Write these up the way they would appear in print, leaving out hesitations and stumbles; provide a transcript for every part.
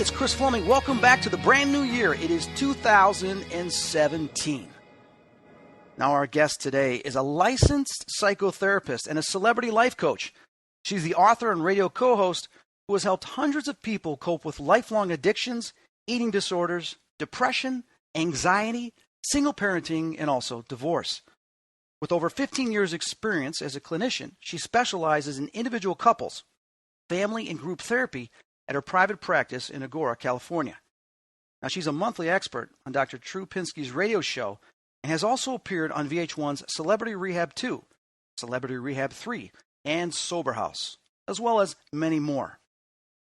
it's Chris Fleming. Welcome back to the brand new year. It is 2017. Now our guest today is a licensed psychotherapist and a celebrity life coach. She's the author and radio co-host who has helped hundreds of people cope with lifelong addictions, eating disorders, depression, anxiety, single parenting, and also divorce. With over 15 years' experience as a clinician, she specializes in individual couples, family, and group therapy at her private practice in Agoura, California. Now, she's a monthly expert on Dr. Drew Pinsky's radio show and has also appeared on VH1's Celebrity Rehab 2, Celebrity Rehab 3, and Sober House, as well as many more.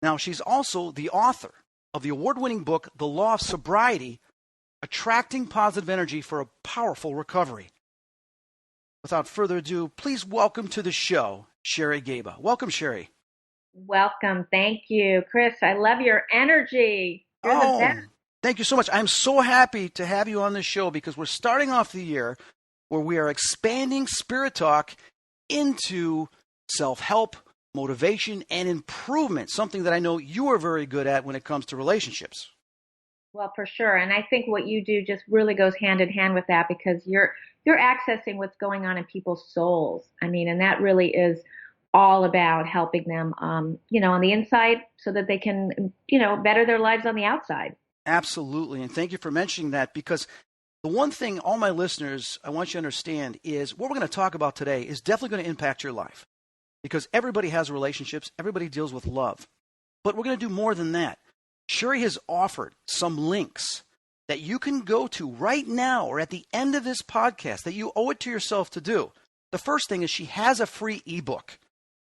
Now, she's also the author of the award-winning book, The Law of Sobriety, Attracting Positive Energy for a Powerful Recovery. Without further ado, please welcome to the show, Sherry Gaba. Welcome, Sherry. Welcome. Thank you, Chris. I love your energy. You're the best. Thank you so much. I'm so happy to have you on the show because we're starting off the year where we are expanding Spirit Talk into self-help, motivation, and improvement, something that I know you are very good at when it comes to relationships. Well, for sure. And I think what you do just really goes hand in hand with that because you're accessing what's going on in people's souls. I mean, and that really is all about helping them, on the inside so that they can, better their lives on the outside. Absolutely. And thank you for mentioning that because the one thing all my listeners, I want you to understand is what we're going to talk about today is definitely going to impact your life because everybody has relationships. Everybody deals with love. But we're going to do more than that. Sherry has offered some links that you can go to right now or at the end of this podcast that you owe it to yourself to do. The first thing is she has a free ebook.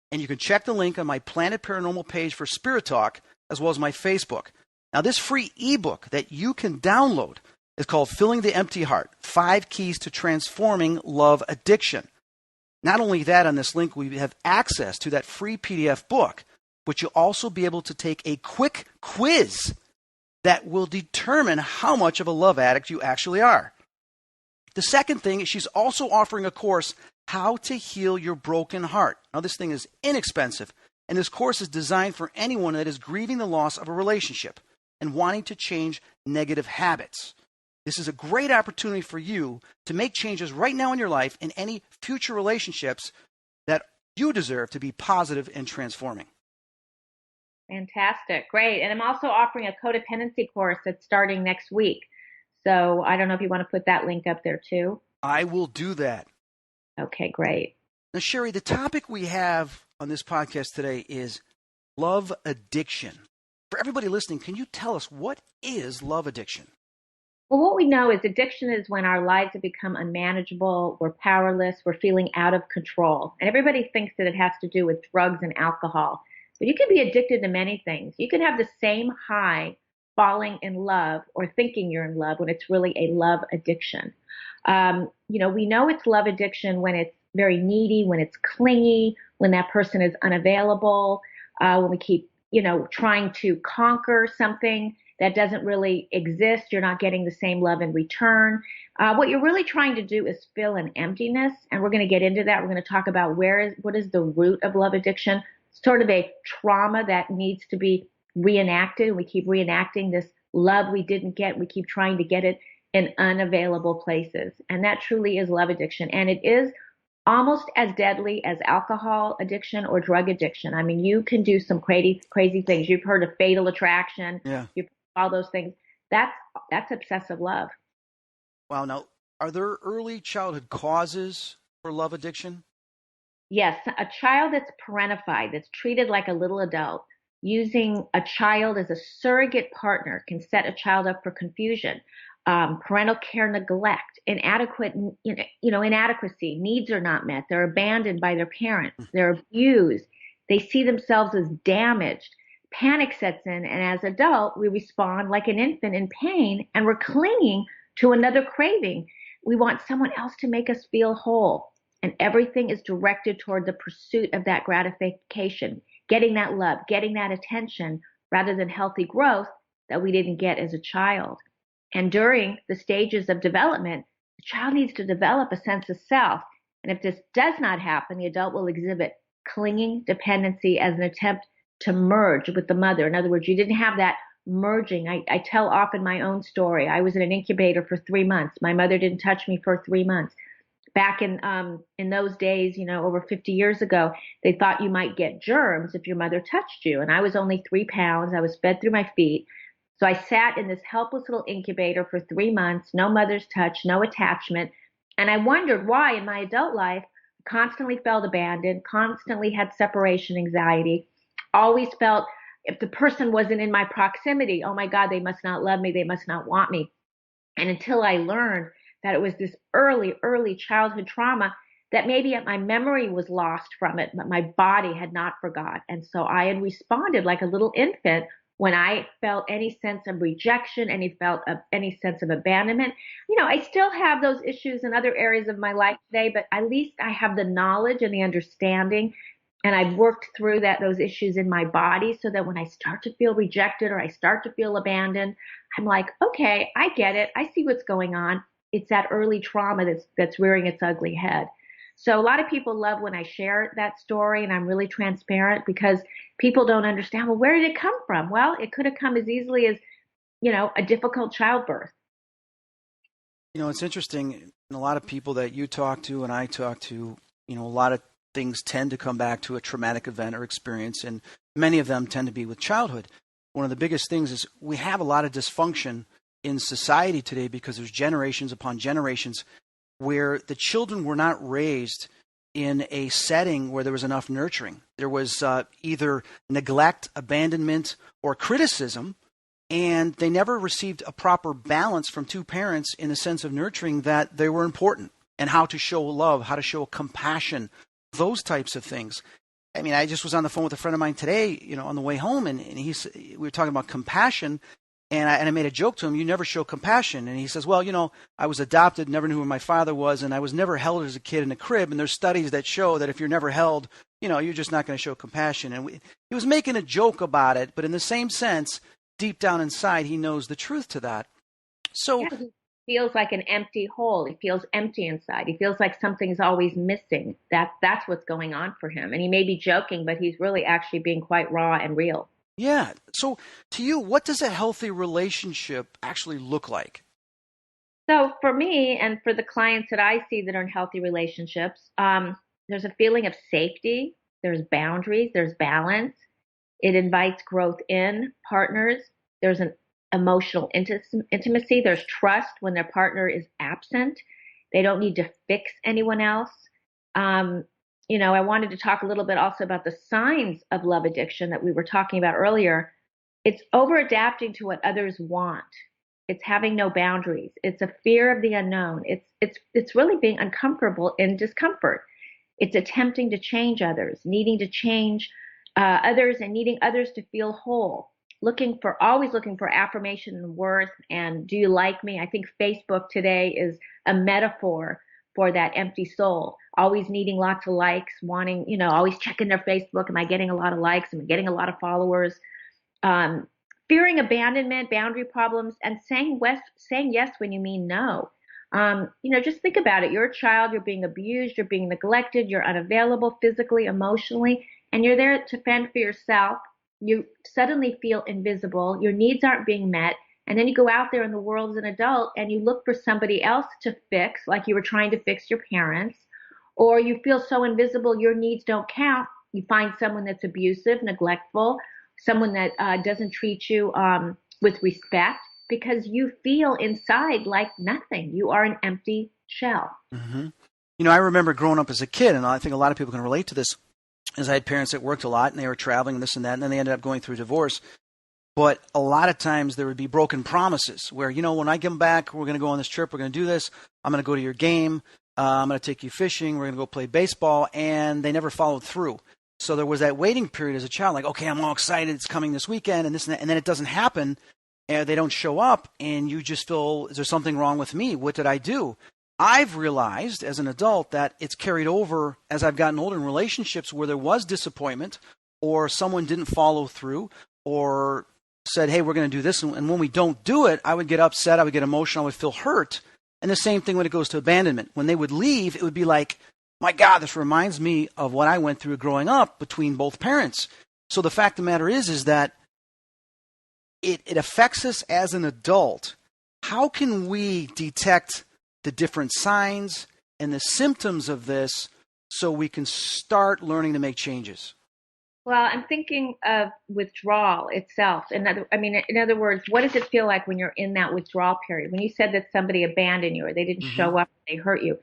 And you can check the link on my Planet Paranormal page for Spirit Talk, as well as my Facebook. Now, this free ebook that you can download is called Filling the Empty Heart, 5 Keys to Transforming Love Addiction. Not only that, on this link, we have access to that free PDF book, but you'll also be able to take a quick quiz that will determine how much of a love addict you actually are. The second thing is she's also offering a course, How to Heal Your Broken Heart. Now, this thing is inexpensive, and this course is designed for anyone that is grieving the loss of a relationship and wanting to change negative habits. This is a great opportunity for you to make changes right now in your life and any future relationships that you deserve to be positive and transforming. Fantastic. Great. And I'm also offering a codependency course that's starting next week. So I don't know if you want to put that link up there too. I will do that. Okay, great. Now, Sherry, the topic we have on this podcast today is love addiction. For everybody listening, can you tell us what is love addiction? Well, what we know is addiction is when our lives have become unmanageable, we're powerless, we're feeling out of control. And everybody thinks that it has to do with drugs and alcohol. But you can be addicted to many things. You can have the same high falling in love or thinking you're in love when it's really a love addiction. We know it's love addiction when it's very needy, when it's clingy, when that person is unavailable, when we keep, trying to conquer something that doesn't really exist. You're not getting the same love in return. What you're really trying to do is fill an emptiness. And we're going to get into that. We're going to talk about what is the root of love addiction, sort of a trauma that needs to be reenacted. We keep reenacting this love we didn't get. We keep trying to get it in unavailable places. And that truly is love addiction. And it is almost as deadly as alcohol addiction or drug addiction. I mean, you can do some crazy things. You've heard of fatal attraction. Yeah. You've heard all those things. That's obsessive love. Wow. Now, are there early childhood causes for love addiction? Yes. A child that's parentified, that's treated like a little adult, using a child as a surrogate partner can set a child up for confusion. Parental care neglect, inadequacy, needs are not met. They're abandoned by their parents. They're abused. They see themselves as damaged. Panic sets in, and as adult, we respond like an infant in pain, and we're clinging to another craving. We want someone else to make us feel whole, and everything is directed toward the pursuit of that gratification, getting that love, getting that attention, rather than healthy growth that we didn't get as a child. And during the stages of development, the child needs to develop a sense of self. And if this does not happen, the adult will exhibit clinging dependency as an attempt to merge with the mother. In other words, you didn't have that merging. I tell often my own story. I was in an incubator for 3 months. My mother didn't touch me for 3 months. Back in those days, over 50 years ago, they thought you might get germs if your mother touched you. And I was only 3 pounds. I was fed through my feet. So I sat in this helpless little incubator for 3 months, no mother's touch, no attachment. And I wondered why in my adult life, I constantly felt abandoned, constantly had separation anxiety, always felt if the person wasn't in my proximity, oh my God, they must not love me, they must not want me. And until I learned that it was this early childhood trauma, that maybe my memory was lost from it, but my body had not forgot. And so I had responded like a little infant when I felt any sense of rejection, any sense of abandonment. I still have those issues in other areas of my life today, but at least I have the knowledge and the understanding. And I've worked through those issues in my body so that when I start to feel rejected or I start to feel abandoned, I'm like, okay, I get it. I see what's going on. It's that early trauma that's rearing its ugly head. So a lot of people love when I share that story and I'm really transparent because people don't understand, well, where did it come from? Well, it could have come as easily as, a difficult childbirth. It's interesting. And a lot of people that you talk to and I talk to, a lot of things tend to come back to a traumatic event or experience, and many of them tend to be with childhood. One of the biggest things is we have a lot of dysfunction in society today because there's generations upon generations where the children were not raised in a setting where there was enough nurturing. There was either neglect, abandonment, or criticism, and they never received a proper balance from two parents in the sense of nurturing that they were important and how to show love, how to show compassion, those types of things. I mean, I just was on the phone with a friend of mine today, on the way home, and we were talking about compassion, and I made a joke to him, you never show compassion. And he says, well, I was adopted, never knew who my father was, and I was never held as a kid in a crib, and there's studies that show that if you're never held, you're just not going to show compassion. And he was making a joke about it, but in the same sense, deep down inside, he knows the truth to that. So yeah, he feels like an empty hole. He feels empty inside. He feels like something's always missing. That's what's going on for him. And he may be joking, but he's really actually being quite raw and real. Yeah. So to you, what does a healthy relationship actually look like? So for me and for the clients that I see that are in healthy relationships, there's a feeling of safety. There's boundaries. There's balance. It invites growth in partners. There's an emotional intimacy. There's trust when their partner is absent. They don't need to fix anyone else. I wanted to talk a little bit also about the signs of love addiction that we were talking about earlier. It's over adapting to what others want. It's having no boundaries. It's a fear of the unknown. It's really being uncomfortable in discomfort. It's attempting to change others, needing to change others and needing others to feel whole. Always looking for affirmation and worth. And do you like me? I think Facebook today is a metaphor for that empty soul, always needing lots of likes, wanting, always checking their Facebook. Am I getting a lot of likes? Am I getting a lot of followers? Fearing abandonment, boundary problems, and saying yes when you mean no. Just think about it. You're a child, you're being abused, you're being neglected, you're unavailable physically, emotionally, and you're there to fend for yourself. You suddenly feel invisible. Your needs aren't being met. And then you go out there in the world as an adult and you look for somebody else to fix, like you were trying to fix your parents, or you feel so invisible your needs don't count. You find someone that's abusive, neglectful, someone that doesn't treat you with respect because you feel inside like nothing. You are an empty shell. Mm-hmm. I remember growing up as a kid, and I think a lot of people can relate to this, as I had parents that worked a lot and they were traveling and this and that, and then they ended up going through divorce. But a lot of times there would be broken promises where, when I come back, we're going to go on this trip, we're going to do this, I'm going to go to your game, I'm going to take you fishing, we're going to go play baseball, and they never followed through. So there was that waiting period as a child, like, okay, I'm all excited, it's coming this weekend, and this and that, and then it doesn't happen, and they don't show up, and you just feel, is there something wrong with me? What did I do? I've realized as an adult that it's carried over as I've gotten older in relationships where there was disappointment or someone didn't follow through or said, hey, we're going to do this. And when we don't do it, I would get upset. I would get emotional. I would feel hurt. And the same thing when it goes to abandonment. When they would leave, it would be like, my God, this reminds me of what I went through growing up between both parents. So the fact of the matter is that it affects us as an adult. How can we detect the different signs and the symptoms of this so we can start learning to make changes? Well, I'm thinking of withdrawal itself. In other words, what does it feel like when you're in that withdrawal period? When you said that somebody abandoned you or they didn't Mm-hmm. show up, they hurt you.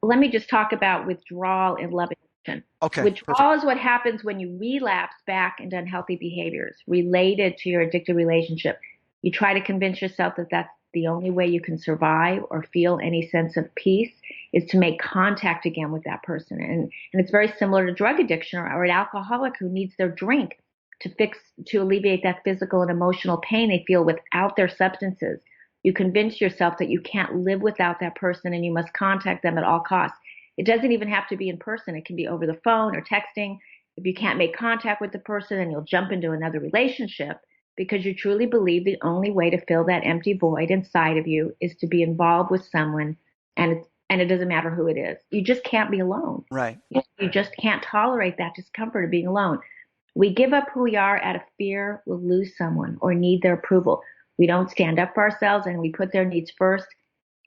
Let me just talk about withdrawal in love addiction. Okay, Withdrawal perfect. is what happens when you relapse back into unhealthy behaviors related to your addicted relationship. You try to convince yourself that that's the only way you can survive or feel any sense of peace is to make contact again with that person. And it's very similar to drug addiction or an alcoholic who needs their drink to alleviate that physical and emotional pain they feel without their substances. You convince yourself that you can't live without that person and you must contact them at all costs. It doesn't even have to be in person. It can be over the phone or texting. If you can't make contact with the person, then you'll jump into another relationship because you truly believe the only way to fill that empty void inside of you is to be involved with someone, and it doesn't matter who it is. You just can't be alone. Right. You just can't tolerate that discomfort of being alone. We give up who we are out of fear we'll lose someone or need their approval. We don't stand up for ourselves and we put their needs first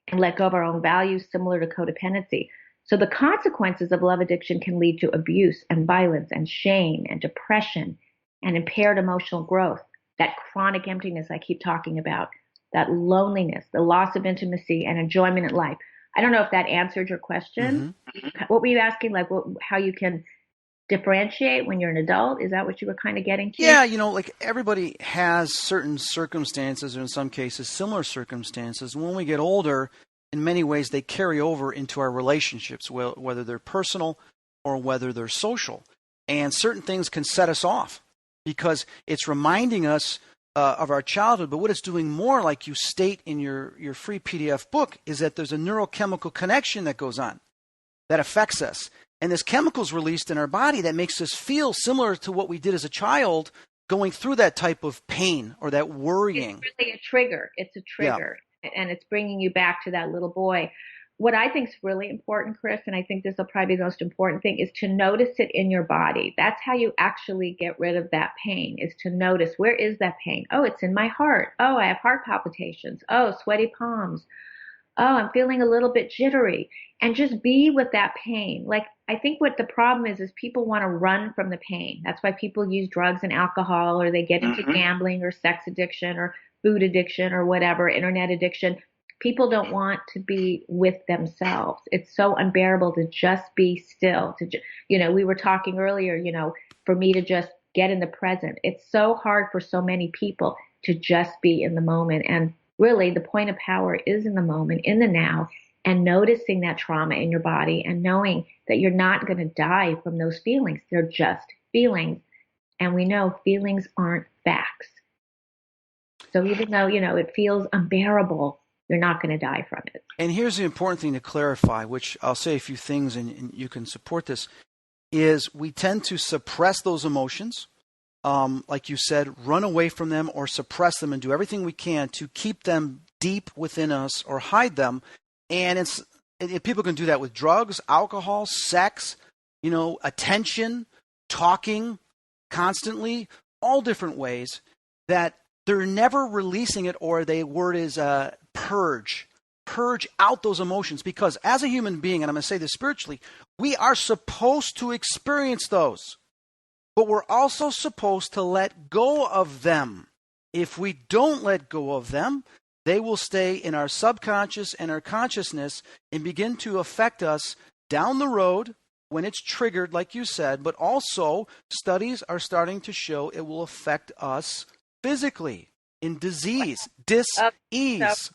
and let go of our own values, similar to codependency. So the consequences of love addiction can lead to abuse and violence and shame and depression and impaired emotional growth, that chronic emptiness I keep talking about, that loneliness, the loss of intimacy and enjoyment in life. I don't know if that answered your question. Mm-hmm. What were you asking? Like how you can differentiate when you're an adult? Is that what you were kind of getting to? Yeah, like everybody has certain circumstances, or in some cases, similar circumstances. When we get older, in many ways, they carry over into our relationships, whether they're personal or whether they're social. And certain things can set us off because it's reminding us of our childhood. But what it's doing more, like you state in your free PDF book, is that there's a neurochemical connection that goes on that affects us. And this chemical is released in our body that makes us feel similar to what we did as a child going through that type of pain or that worrying. It's really a trigger. It's a trigger. Yeah. And it's bringing you back to that little boy. What I think is really important, Chris, and I think this will probably be the most important thing, is to notice it in your body. That's how you actually get rid of that pain, is to notice, where is that pain? Oh, it's in my heart. Oh, I have heart palpitations. Oh, sweaty palms. Oh, I'm feeling a little bit jittery. And just be with that pain. Like, I think what the problem is people want to run from the pain. That's why people use drugs and alcohol, or they get into gambling or sex addiction or food addiction or whatever, internet addiction. People don't want to be with themselves. It's so unbearable to just be still. We were talking earlier, for me to just get in the present. It's so hard for so many people to just be in the moment. And really, the point of power is in the moment, in the now, and noticing that trauma in your body and knowing that you're not going to die from those feelings. They're just feelings. And we know feelings aren't facts. So even though, it feels unbearable, you're not going to die from it. And here's the important thing to clarify, which I'll say a few things and you can support this, is we tend to suppress those emotions. Like you said, run away from them or suppress them and do everything we can to keep them deep within us or hide them. And people can do that with drugs, alcohol, sex, attention, talking constantly, all different ways that they're never releasing it, or the word is purge. Purge out those emotions, because as a human being, and I'm going to say this spiritually, we are supposed to experience those. But we're also supposed to let go of them. If we don't let go of them, they will stay in our subconscious and our consciousness and begin to affect us down the road when it's triggered, like you said. But also, studies are starting to show it will affect us physically in disease, dis-ease.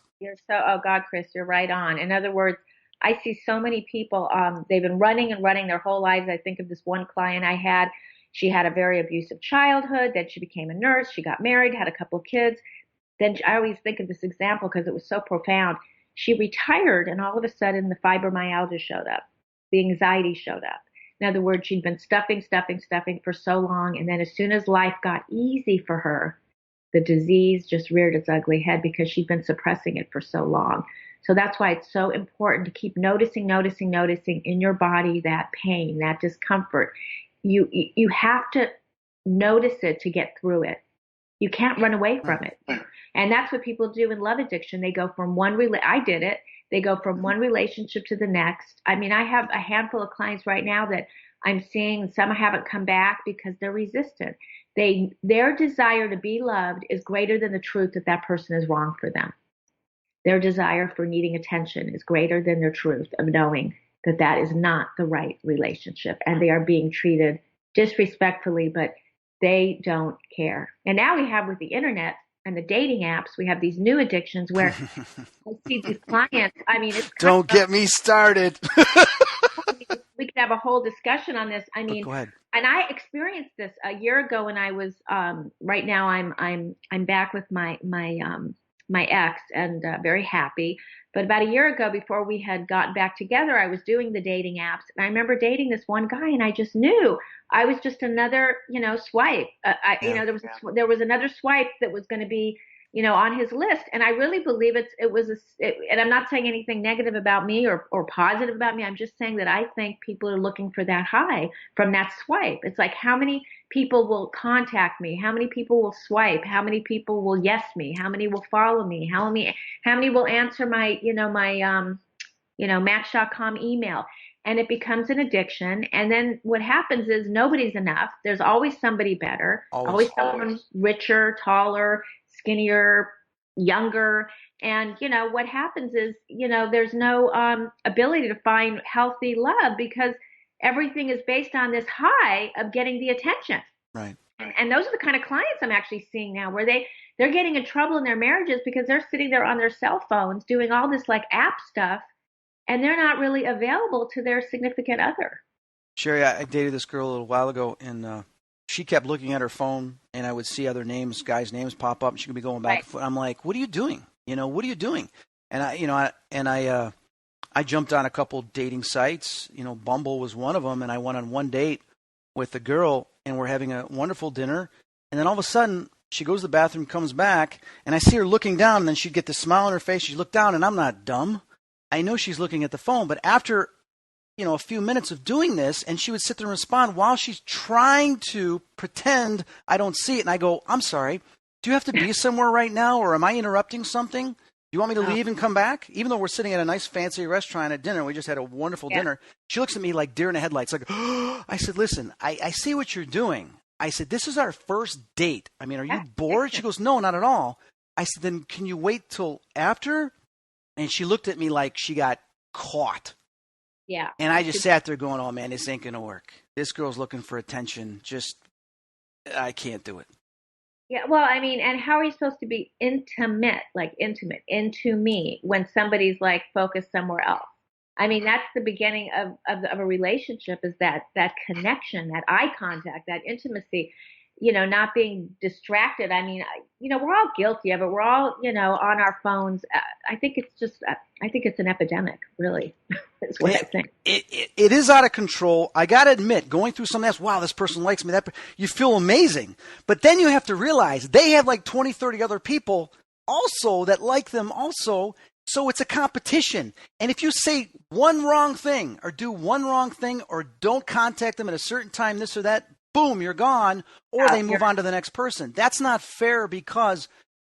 Oh God, Chris, you're right on. In other words, I see so many people, they've been running their whole lives. I think of this one client I had. She had a very abusive childhood. Then she became a nurse. She got married, had a couple of kids. Then I always think of this example because it was so profound. She retired, and all of a sudden the fibromyalgia showed up. The anxiety showed up. In other words, she'd been stuffing for so long. And then as soon as life got easy for her, the disease just reared its ugly head because she'd been suppressing it for so long. So that's why it's so important to keep noticing in your body that pain, that discomfort. You have to notice it to get through it. You can't run away from Right. it. And that's what people do in love addiction. They go from I did it. They go from one relationship to the next. I mean, I have a handful of clients right now that I'm seeing, some haven't come back because they're resistant. Their desire to be loved is greater than the truth that that person is wrong for them. Their desire for needing attention is greater than their truth of knowing that that is not the right relationship, and they are being treated disrespectfully, but they don't care. And now we have, with the internet and the dating apps, we have these new addictions where I see these clients. I mean, it's kind Don't get me started. we could have a whole discussion on this. I But mean, go ahead. and I experienced this a year ago when I was right now I'm back with my ex, and very happy. But about a year ago, before we had gotten back together, I was doing the dating apps, and I remember dating this one guy, and I just knew I was just another, swipe. Yeah. There was another swipe that was going to be, on his list, and I really believe and I'm not saying anything negative about me or positive about me. I'm just saying that I think people are looking for that high from that swipe. It's like, how many people will contact me? How many people will swipe? How many people will yes me? How many will follow me? How many will answer my Match.com email? And it becomes an addiction. And then what happens is nobody's enough. There's always somebody better, always someone richer, taller, skinnier, younger. And, what happens is, there's no ability to find healthy love because everything is based on this high of getting the attention. Right. And those are the kind of clients I'm actually seeing now, where they're getting in trouble in their marriages because they're sitting there on their cell phones doing all this like app stuff, and they're not really available to their significant other. Sherry, I dated this girl a little while ago, and she kept looking at her phone, and I would see other names, guys' names pop up, and she could be going back and forth. I'm like, what are you doing? What are you doing? And I jumped on a couple dating sites. Bumble was one of them, and I went on one date with the girl, and we're having a wonderful dinner. And then all of a sudden, she goes to the bathroom, comes back, and I see her looking down, and then she'd get the smile on her face. She'd look down, and I'm not dumb. I know she's looking at the phone, but after a few minutes of doing this, and she would sit there and respond while she's trying to pretend I don't see it. And I go, I'm sorry, do you have to be somewhere right now, or am I interrupting something? Do you want me to leave and come back? Even though we're sitting at a nice fancy restaurant at dinner, we just had a wonderful dinner. She looks at me like deer in the headlights. Like, I said, listen, I see what you're doing. I said, this is our first date. I mean, are you bored? She goes, no, not at all. I said, then can you wait till after? And she looked at me like she got caught. Yeah. And I just sat there going, oh, man, this ain't going to work. This girl's looking for attention. I can't do it. Yeah, well, I mean, and how are you supposed to be intimate into me when somebody's like focused somewhere else? I mean, that's the beginning of a relationship, is that connection, that eye contact, that intimacy, not being distracted. I mean, we're all guilty of it. We're all, on our phones. I think it's an epidemic, really. That's what I think. It is out of control. I got to admit, going through something else, wow, this person likes me. You feel amazing. But then you have to realize they have like 20, 30 other people also that like them also. So it's a competition. And if you say one wrong thing or do one wrong thing or don't contact them at a certain time, this or that, boom, you're gone, or they move on to the next person. That's not fair because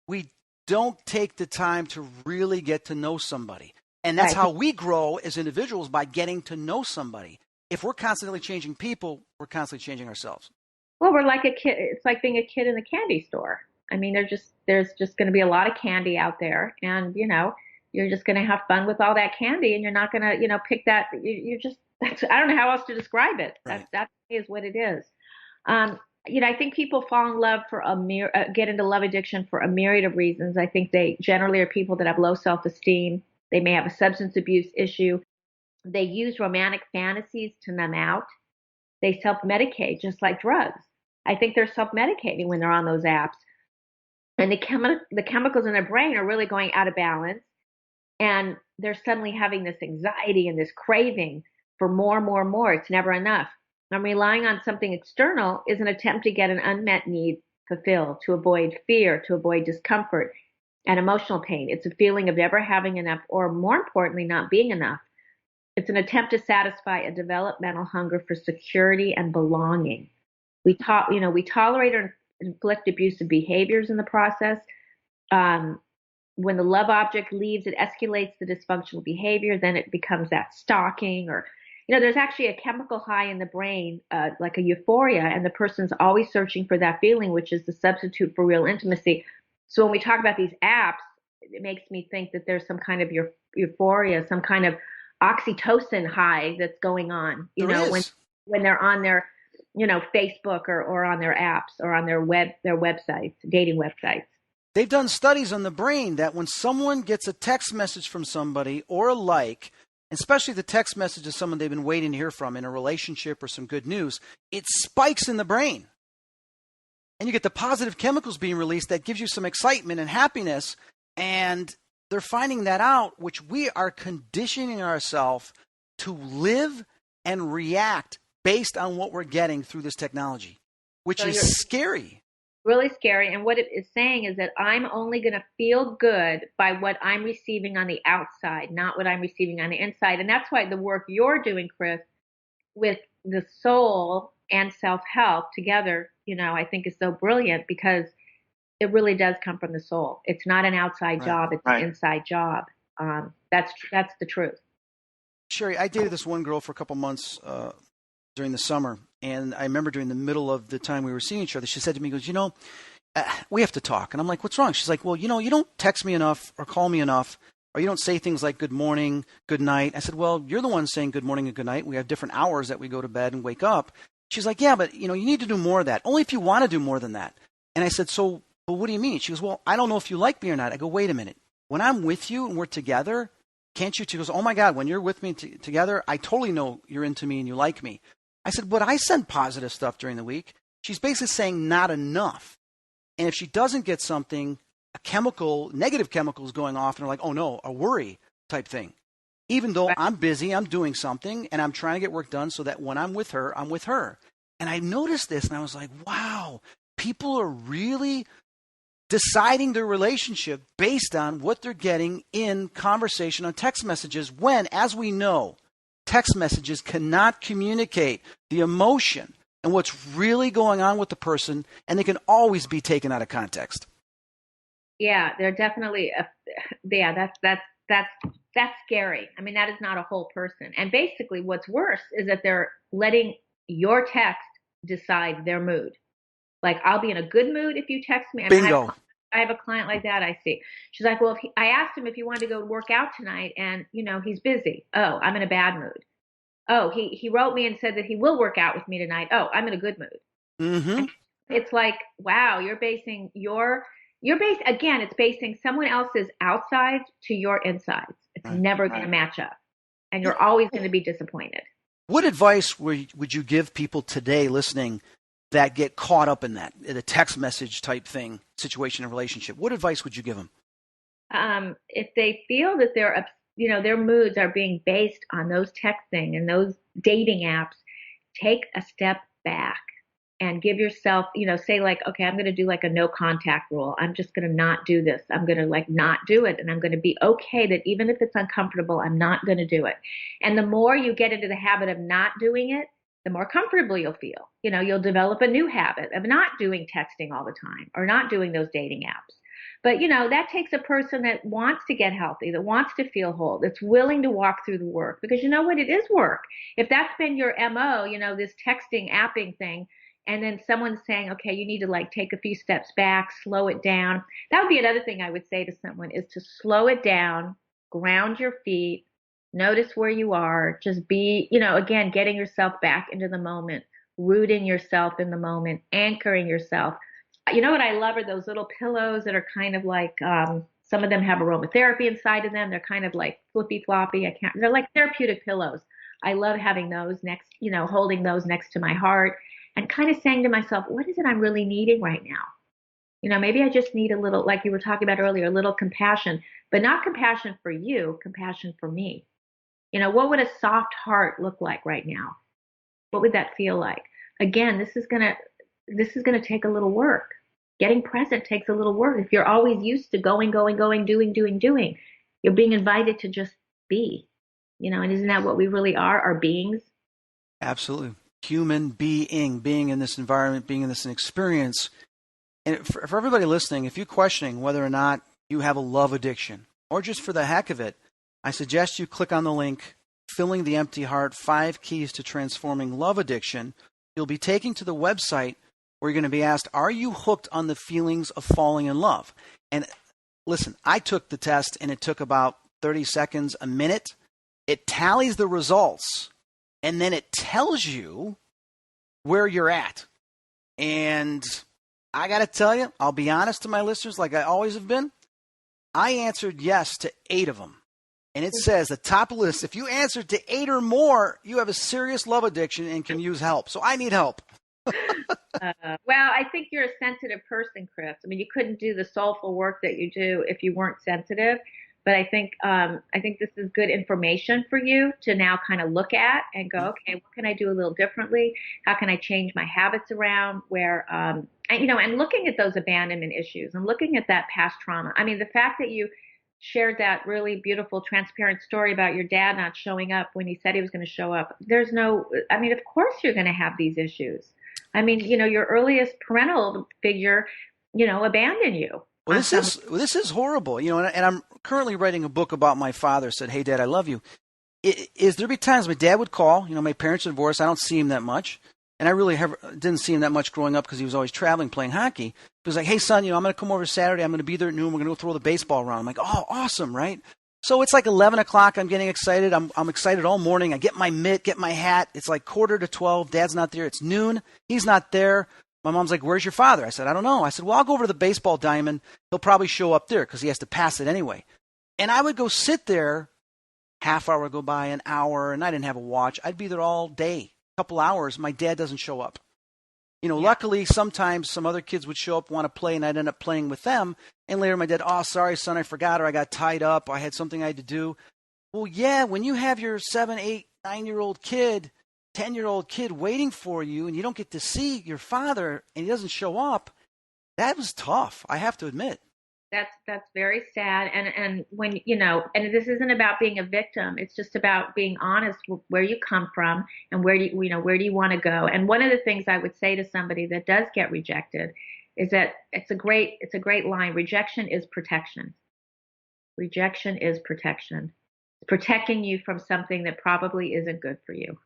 we don't take the time to really get to know somebody. And that's how we grow as individuals, by getting to know somebody. If we're constantly changing people, we're constantly changing ourselves. Well, we're like a kid. It's like being a kid in the candy store. I mean, there's just going to be a lot of candy out there, and you're just going to have fun with all that candy, and you're not going to pick that. You're just, I don't know how else to describe it. Right. That is what it is. I think people fall in love get into love addiction for a myriad of reasons. I think they generally are people that have low self-esteem. They may have a substance abuse issue. They use romantic fantasies to numb out. They self-medicate just like drugs. I think they're self-medicating when they're on those apps. And the chemicals in their brain are really going out of balance. And they're suddenly having this anxiety and this craving for more, more, more. It's never enough. And relying on something external is an attempt to get an unmet need fulfilled, to avoid fear, to avoid discomfort and emotional pain. It's a feeling of never having enough, or more importantly, not being enough. It's an attempt to satisfy a developmental hunger for security and belonging. We tolerate inflict abusive behaviors in the process. When the love object leaves, it escalates the dysfunctional behavior. Then it becomes that stalking, or, there's actually a chemical high in the brain, like a euphoria, and the person's always searching for that feeling, which is the substitute for real intimacy. So when we talk about these apps, it makes me think that there's some kind of euphoria, some kind of oxytocin high that's going on, when they're on their, Facebook or on their apps or on their websites, dating websites. They've done studies on the brain that when someone gets a text message from somebody or a like, especially the text message of someone they've been waiting to hear from in a relationship or some good news, it spikes in the brain. And you get the positive chemicals being released that gives you some excitement and happiness. And they're finding that out, which we are conditioning ourselves to live and react based on what we're getting through this technology, which is scary. Really scary. And what it is saying is that I'm only going to feel good by what I'm receiving on the outside, not what I'm receiving on the inside. And that's why the work you're doing, Chris, with the soul and self-help together, I think is so brilliant, because it really does come from the soul. It's not an outside job. It's an inside job. That's the truth. Sherry, I dated this one girl for a couple months during the summer. And I remember during the middle of the time we were seeing each other, she said to me, goes, we have to talk. And I'm like, what's wrong? She's like, well, you don't text me enough or call me enough, or you don't say things like good morning, good night. I said, well, you're the one saying good morning and good night. We have different hours that we go to bed and wake up. She's like, yeah, but you need to do more of that. Only if you want to do more than that. And I said, but what do you mean? She goes, well, I don't know if you like me or not. I go, wait a minute. When I'm with you and we're together, can't you? She goes, oh my God, when you're with me together, I totally know you're into me and you like me. I said, but I send positive stuff during the week. She's basically saying not enough. And if she doesn't get something, negative chemicals going off, and they're like, oh no, a worry type thing. Even though I'm busy, I'm doing something, and I'm trying to get work done so that when I'm with her, I'm with her. And I noticed this, and I was like, wow, people are really deciding their relationship based on what they're getting in conversation on text messages when, as we know, text messages cannot communicate the emotion and what's really going on with the person, and they can always be taken out of context. Yeah, they're definitely, that's scary. I mean, that is not a whole person. And basically what's worse is that they're letting your text decide their mood. Like, I'll be in a good mood if you text me. Bingo. I have a client like that. I see. She's like, well, I asked him if he wanted to go work out tonight, and he's busy. Oh, I'm in a bad mood. Oh, he wrote me and said that he will work out with me tonight. Oh, I'm in a good mood. Mm-hmm. It's like, wow, it's basing someone else's outside to your insides. It's never going to match up, and you're always going to be disappointed. What advice would you give people today listening that get caught up in the text message type thing, situation and relationship? What advice would you give them? If they feel that their moods are being based on those texting and those dating apps, take a step back and give yourself, say like, okay, I'm going to do like a no contact rule. I'm just going to not do this. I'm going to not do it. And I'm going to be okay that even if it's uncomfortable, I'm not going to do it. And the more you get into the habit of not doing it, the more comfortable you'll feel. You'll develop a new habit of not doing texting all the time or not doing those dating apps. But, that takes a person that wants to get healthy, that wants to feel whole, that's willing to walk through the work. Because you know what? It is work. If that's been your MO, this texting, apping thing, and then someone's saying, okay, you need to take a few steps back, slow it down. That would be another thing I would say to someone is to slow it down, ground your feet, notice where you are, just be, again, getting yourself back into the moment, rooting yourself in the moment, anchoring yourself. You know what I love are those little pillows that are kind of like, some of them have aromatherapy inside of them. They're kind of like flippy floppy. They're like therapeutic pillows. I love having those next, holding those next to my heart and kind of saying to myself, what is it I'm really needing right now? Maybe I just need a little, like you were talking about earlier, a little compassion, but not compassion for you, compassion for me. What would a soft heart look like right now? What would that feel like? Again, this is going to take a little work. Getting present takes a little work. If you're always used to going, doing, you're being invited to just be, and isn't that what we really are beings? Absolutely. Human being in this environment, being in this experience And for everybody listening, if you're questioning whether or not you have a love addiction, or just for the heck of it, I suggest you click on the link, Filling the Empty Heart, 5 Keys to Transforming Love Addiction. You'll be taken to the website where you're going to be asked, are you hooked on the feelings of falling in love? And listen, I took the test and it took about 30 seconds, a minute. It tallies the results and then it tells you where you're at. And I got to tell you, I'll be honest to my listeners like I always have been. I answered yes to 8 of them. And it says the top list, if you answered to 8 or more, you have a serious love addiction and can use help. So I need help. Well, I think you're a sensitive person, Chris. I mean, you couldn't do the soulful work that you do if you weren't sensitive. But I think this is good information for you to now kind of look at and go, okay, what can I do a little differently? How can I change my habits around and looking at those abandonment issues and looking at that past trauma. I mean, the fact that you shared that really beautiful, transparent story about your dad not showing up when he said he was going to show up. Of course you're going to have these issues. I mean, your earliest parental figure, abandoned you. Well, this is horrible, and I'm currently writing a book about my father. Said, "Hey, Dad, I love you." There be times my dad would call. My parents are divorced. I don't see him that much, and I really didn't see him that much growing up because he was always traveling, playing hockey. He was like, "Hey, son, I'm going to come over Saturday. I'm going to be there at noon. We're going to go throw the baseball around." I'm like, "Oh, awesome, right?" So it's like 11 o'clock. I'm getting excited. I'm excited all morning. I get my mitt, get my hat. It's like 11:45. Dad's not there. It's noon. He's not there. My mom's like, "Where's your father?" I said, "I don't know." I said, "Well, I'll go over to the baseball diamond. He'll probably show up there because he has to pass it anyway." And I would go sit there, half hour go by, an hour, and I didn't have a watch. I'd be there all day, a couple hours. My dad doesn't show up. Luckily, sometimes some other kids would show up, want to play, and I'd end up playing with them. And later my dad, "Oh, sorry, son, I forgot, or I got tied up. I had something I had to do." Well, yeah, when you have your 7, 8, 9-year-old kid, 10-year-old kid waiting for you and you don't get to see your father and he doesn't show up, that was tough, I have to admit. That's very sad. And when, and this isn't about being a victim. It's just about being honest with where you come from and where do you want to go. And one of the things I would say to somebody that does get rejected is that it's a great line. Rejection is protection. Rejection is protection. It's protecting you from something that probably isn't good for you.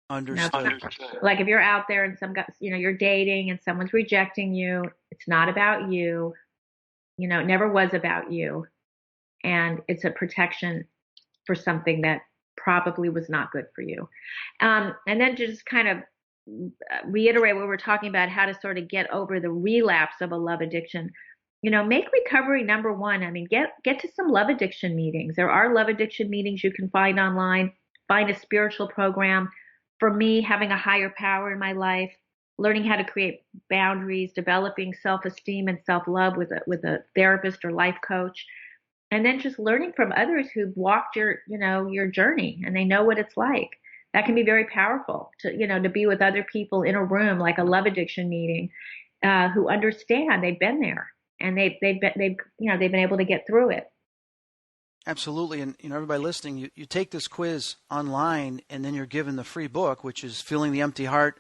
Understood. Like if you're out there and you're dating and someone's rejecting you, it's not about you. It never was about you. And it's a protection for something that probably was not good for you. And then to just kind of reiterate what we're talking about, how to sort of get over the relapse of a love addiction. Make recovery number one. I mean, get to some love addiction meetings. There are love addiction meetings you can find online. Find a spiritual program. For me, having a higher power in my life, learning how to create boundaries, developing self-esteem and self-love with a therapist or life coach, and then just learning from others who've walked your journey and they know what it's like. That can be very powerful to be with other people in a room like a love addiction meeting, who understand. They've been there and they've been able to get through it. Absolutely. And everybody listening, you take this quiz online and then you're given the free book, which is Filling the Empty Heart,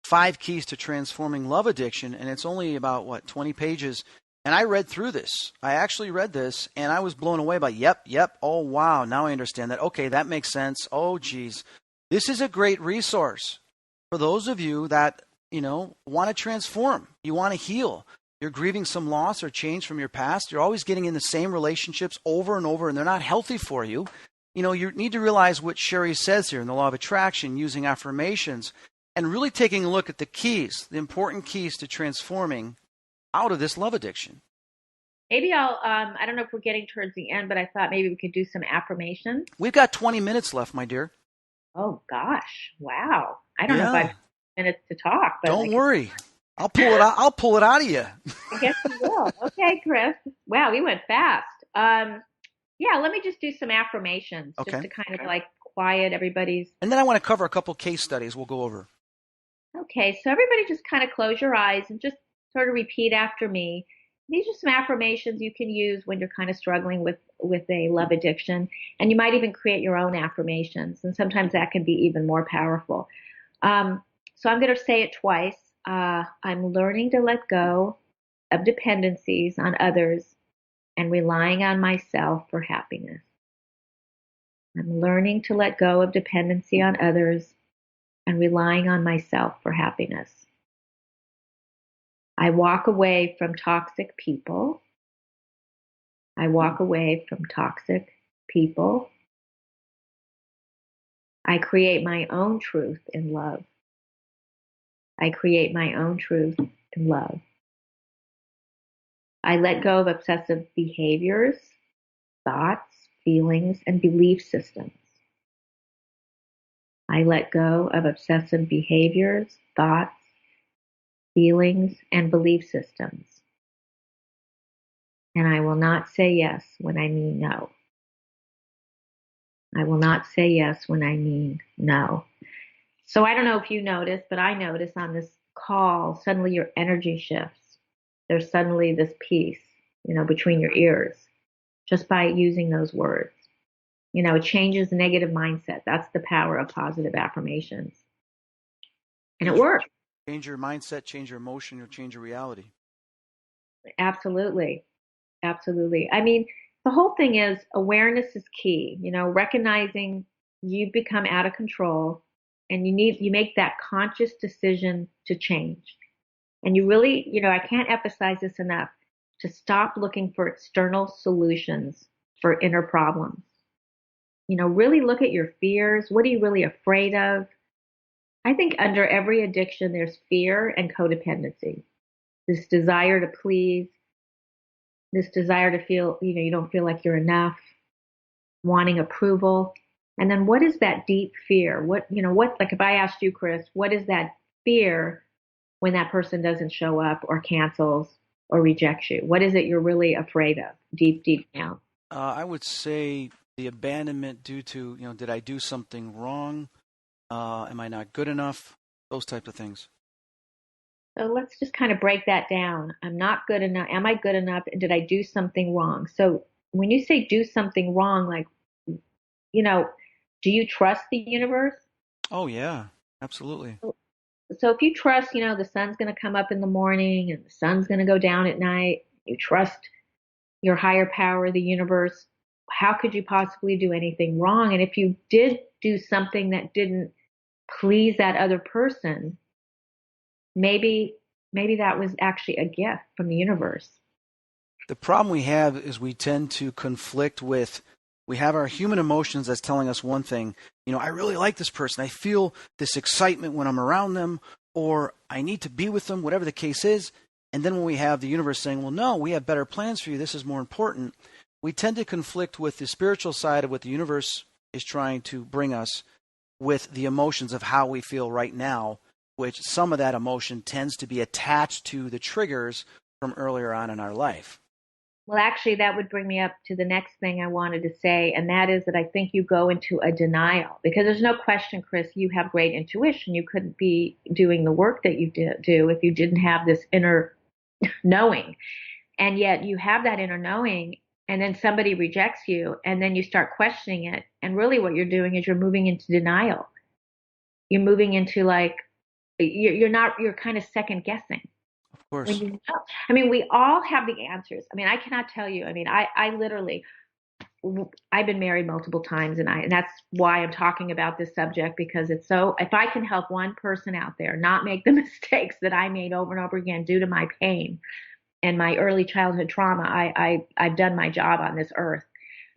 5 Keys to Transforming Love Addiction. And it's only about 20 pages. And I read through this. I actually read this and I was blown away by, yep. Oh, wow. Now I understand that. Okay, that makes sense. Oh, geez. This is a great resource for those of you that, want to transform. You want to heal. You're grieving some loss or change from your past. You're always getting in the same relationships over and over, and they're not healthy for you. You need to realize what Sherry says here in the Law of Attraction, using affirmations, and really taking a look at the keys, the important keys to transforming out of this love addiction. Maybe I don't know if we're getting towards the end, but I thought maybe we could do some affirmations. We've got 20 minutes left, my dear. Oh, gosh. Wow. I don't know if I have minutes to talk. But don't worry. I'll pull it out. I'll pull it out of you. I guess you will. Okay, Chris. Wow, we went fast. Let me just do some affirmations, just to kind of quiet everybody's. And then I want to cover a couple case studies we'll go over. Okay, so everybody just kind of close your eyes and just sort of repeat after me. These are some affirmations you can use when you're kind of struggling with a love addiction. And you might even create your own affirmations. And sometimes that can be even more powerful. So I'm going to say it twice. I'm learning to let go of dependencies on others and relying on myself for happiness. I'm learning to let go of dependency on others and relying on myself for happiness. I walk away from toxic people. I walk away from toxic people. I create my own truth in love. I create my own truth in love. I let go of obsessive behaviors, thoughts, feelings, and belief systems. I let go of obsessive behaviors, thoughts, feelings, and belief systems. And I will not say yes when I mean no. I will not say yes when I mean no. So I don't know if you noticed, but I notice on this call, suddenly your energy shifts. There's suddenly this peace, between your ears, just by using those words. It changes the negative mindset. That's the power of positive affirmations. And it works. Change your mindset, change your emotion, or change your reality. Absolutely. Absolutely. I mean, the whole thing is awareness is key, recognizing you've become out of control and you make that conscious decision to change. And you really, I can't emphasize this enough, to stop looking for external solutions for inner problems. Really look at your fears. What are you really afraid of? I think under every addiction, there's fear and codependency. This desire to please, this desire to feel, you don't feel like you're enough, wanting approval. And then what is that deep fear? Like if I asked you, Chris, what is that fear when that person doesn't show up or cancels or rejects you? What is it you're really afraid of deep, deep down? I would say the abandonment due to, did I do something wrong? Am I not good enough? Those types of things. So let's just kind of break that down. I'm not good enough. Am I good enough? And did I do something wrong? So when you say do something wrong, like, do you trust the universe? Oh, yeah, absolutely. So if you trust, the sun's going to come up in the morning and the sun's going to go down at night, you trust your higher power, the universe, how could you possibly do anything wrong? And if you did do something that didn't please that other person, maybe that was actually a gift from the universe. The problem we have is we tend to conflict with, we have our human emotions that's telling us one thing, I really like this person. I feel this excitement when I'm around them, or I need to be with them, whatever the case is. And then when we have the universe saying, well, no, we have better plans for you, this is more important, we tend to conflict with the spiritual side of what the universe is trying to bring us with the emotions of how we feel right now, which some of that emotion tends to be attached to the triggers from earlier on in our life. Well, actually, that would bring me up to the next thing I wanted to say, and that is that I think you go into a denial, because there's no question, Chris, you have great intuition. You couldn't be doing the work that you do if you didn't have this inner knowing. And yet you have that inner knowing, and then somebody rejects you, and then you start questioning it. And really what you're doing is you're moving into denial. You're moving into you're kind of second guessing. Of course. I mean, we all have the answers. I mean, I cannot tell you. I mean, I literally, I've been married multiple times, and that's why I'm talking about this subject, because it's so, if I can help one person out there not make the mistakes that I made over and over again due to my pain and my early childhood trauma, I've done my job on this earth.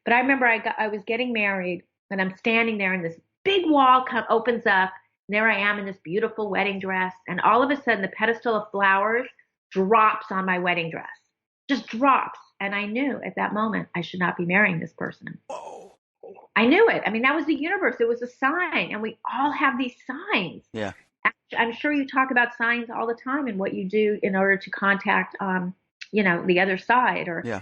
But I remember I was getting married, and I'm standing there, and this big wall opens up, and there I am in this beautiful wedding dress, and all of a sudden the pedestal of flowers drops on my wedding dress, just drops. And I knew at that moment I should not be marrying this person. Whoa. I knew it. I mean, that was the universe. It was a sign, and we all have these signs. Yeah. I'm sure you talk about signs all the time and what you do in order to contact, the other side or Yeah.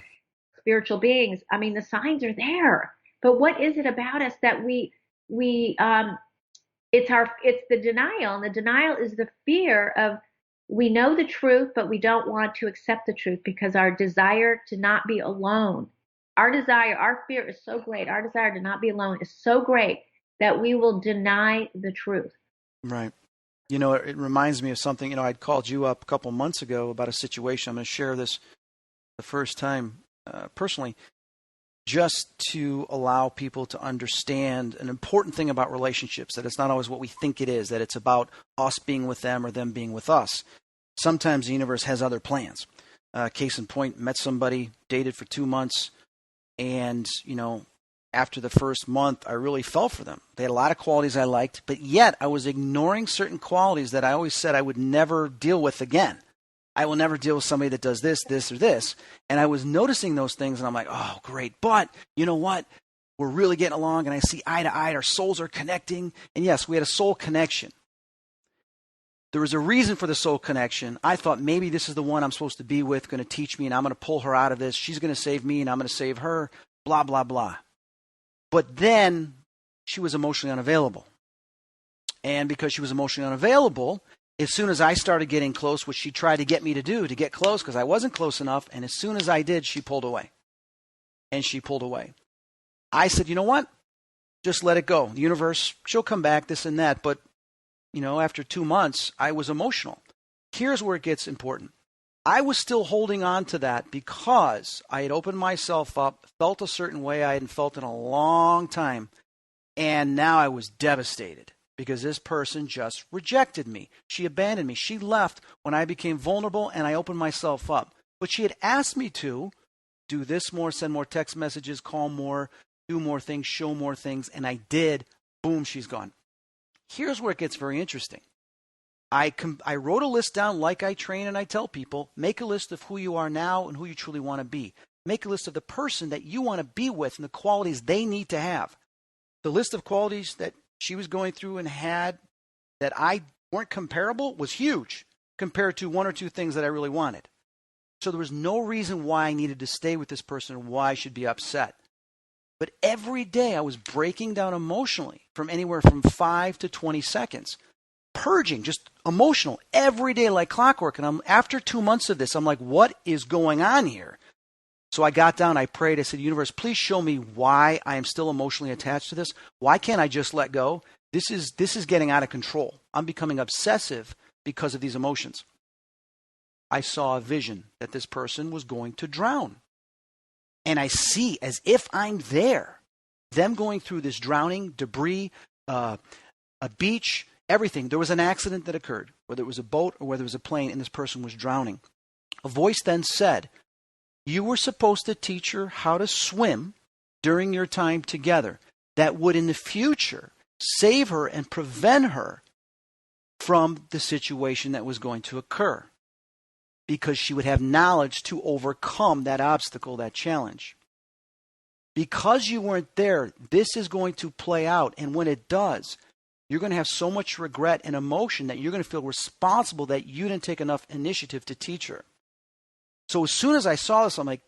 spiritual beings. I mean, the signs are there, but what is it about us that it's the denial, and the denial is the fear of, we know the truth, but we don't want to accept the truth because our desire to not be alone, our fear is so great. Our desire to not be alone is so great that we will deny the truth. Right. It reminds me of something. I'd called you up a couple months ago about a situation. I'm going to share this the first time personally, just to allow people to understand an important thing about relationships, that it's not always what we think it is, that it's about us being with them or them being with us. Sometimes the universe has other plans. Case in point, met somebody, dated for 2 months, and, after the first month, I really fell for them. They had a lot of qualities I liked, but yet I was ignoring certain qualities that I always said I would never deal with again. I will never deal with somebody that does this, this, or this. And I was noticing those things, and I'm like, oh, great. But you know what? We're really getting along, and I see eye to eye. Our souls are connecting. And yes, we had a soul connection. There was a reason for the soul connection. I thought maybe this is the one I'm supposed to be with, going to teach me, and I'm going to pull her out of this. She's going to save me, and I'm going to save her, blah, blah, blah. But then she was emotionally unavailable. And because she was emotionally unavailable, as soon as I started getting close, which she tried to get me to do, to get close because I wasn't close enough, and as soon as I did, she pulled away. And she pulled away. I said, you know what? Just let it go. The universe, she'll come back, this and that. But, after 2 months, I was emotional. Here's where it gets important. I was still holding on to that because I had opened myself up, felt a certain way I hadn't felt in a long time, and now I was devastated because this person just rejected me. She abandoned me. She left when I became vulnerable and I opened myself up. But she had asked me to do this more, send more text messages, call more, do more things, show more things, and I did. Boom, she's gone. Here's where it gets very interesting. I wrote a list down like I train and I tell people, make a list of who you are now and who you truly want to be. Make a list of the person that you want to be with and the qualities they need to have. The list of qualities that she was going through and had that I weren't comparable was huge compared to 1 or 2 things that I really wanted. So there was no reason why I needed to stay with this person or why I should be upset. But every day I was breaking down emotionally from anywhere from 5 to 20 seconds. Purging, just emotional, every day like clockwork. And after 2 months of this, I'm like, what is going on here? So I got down, I prayed, I said, universe, please show me why I am still emotionally attached to this. Why can't I just let go? This is getting out of control. I'm becoming obsessive because of these emotions. I saw a vision that this person was going to drown. And I see, as if I'm there, them going through this drowning, debris, a beach, everything. There was an accident that occurred, whether it was a boat or whether it was a plane, and this person was drowning. A voice then said, you were supposed to teach her how to swim during your time together. That would in the future save her and prevent her from the situation that was going to occur, because she would have knowledge to overcome that obstacle, that challenge. Because you weren't there, this is going to play out, and when it does, you're going to have so much regret and emotion that you're going to feel responsible that you didn't take enough initiative to teach her. So as soon as I saw this, I'm like,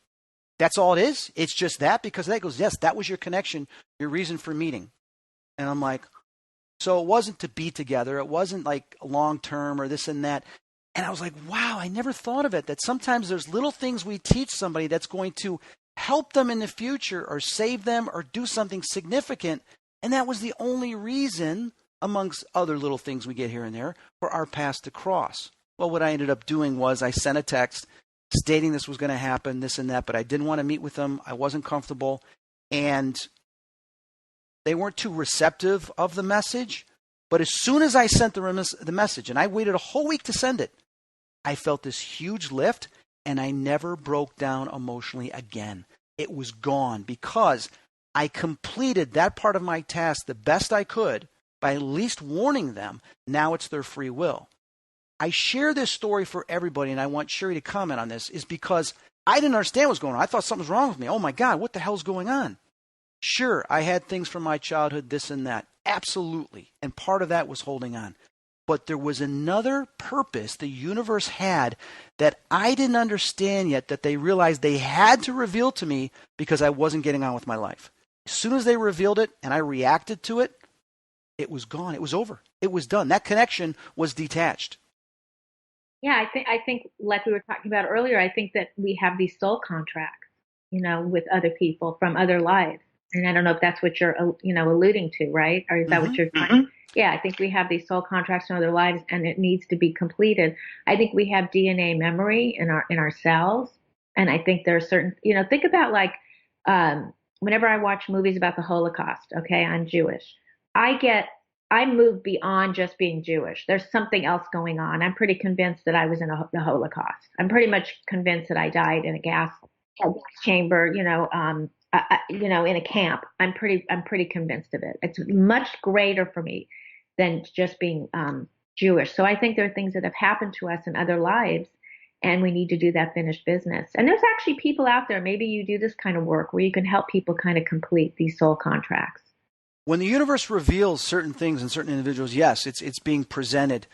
that's all it is? It's just that? Because that goes, yes, that was your connection, your reason for meeting. And I'm like, so it wasn't to be together. It wasn't like long term or this and that. And I was like, wow, I never thought of it, that sometimes there's little things we teach somebody that's going to help them in the future or save them or do something significant. And that was the only reason, amongst other little things we get here and there, for our paths to cross. Well, what I ended up doing was I sent a text stating this was going to happen, this and that, but I didn't want to meet with them. I wasn't comfortable. And they weren't too receptive of the message. But as soon as I sent the message, and I waited a whole week to send it, I felt this huge lift, and I never broke down emotionally again. It was gone because I completed that part of my task the best I could by at least warning them. Now it's their free will. I share this story for everybody, and I want Sherry to comment on this, is because I didn't understand what was going on. I thought something was wrong with me. Oh my God, what the hell's going on? Sure, I had things from my childhood, this and that. Absolutely. And part of that was holding on. But there was another purpose the universe had that I didn't understand yet, that they realized they had to reveal to me because I wasn't getting on with my life. As soon as they revealed it and I reacted to it, it was gone. It was over. It was done. That connection was detached. Yeah, I think like we were talking about earlier, I think that we have these soul contracts, with other people from other lives. And I don't know if that's what you're, alluding to, right? Or is that what you're trying? Yeah, I think we have these soul contracts in other lives and it needs to be completed. I think we have DNA memory in our cells. And I think there are certain, think about like whenever I watch movies about the Holocaust, okay, I'm Jewish. I get I move beyond just being Jewish. There's something else going on. I'm pretty convinced that I was in the Holocaust. I'm pretty much convinced that I died in a gas chamber, in a camp. I'm pretty convinced of it. It's much greater for me than just being Jewish. So I think there are things that have happened to us in other lives, and we need to do that finished business. And there's actually people out there, maybe you do this kind of work where you can help people kind of complete these soul contracts. When the universe reveals certain things in certain individuals, yes, it's being presented.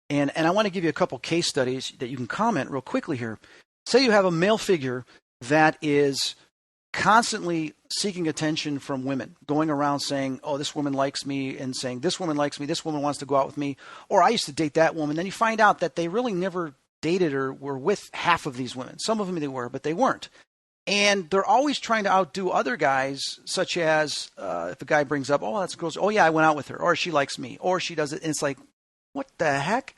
And I want to give you a couple case studies that you can comment real quickly here. Say you have a male figure that is constantly seeking attention from women, going around saying, oh, this woman likes me, and saying, this woman likes me, this woman wants to go out with me, or I used to date that woman. Then you find out that they really never dated or were with half of these women. Some of them they were, but they weren't. And they're always trying to outdo other guys, such as if a guy brings up, oh, that's a girl, oh, yeah, I went out with her, or she likes me, or she does it. And it's like, what the heck?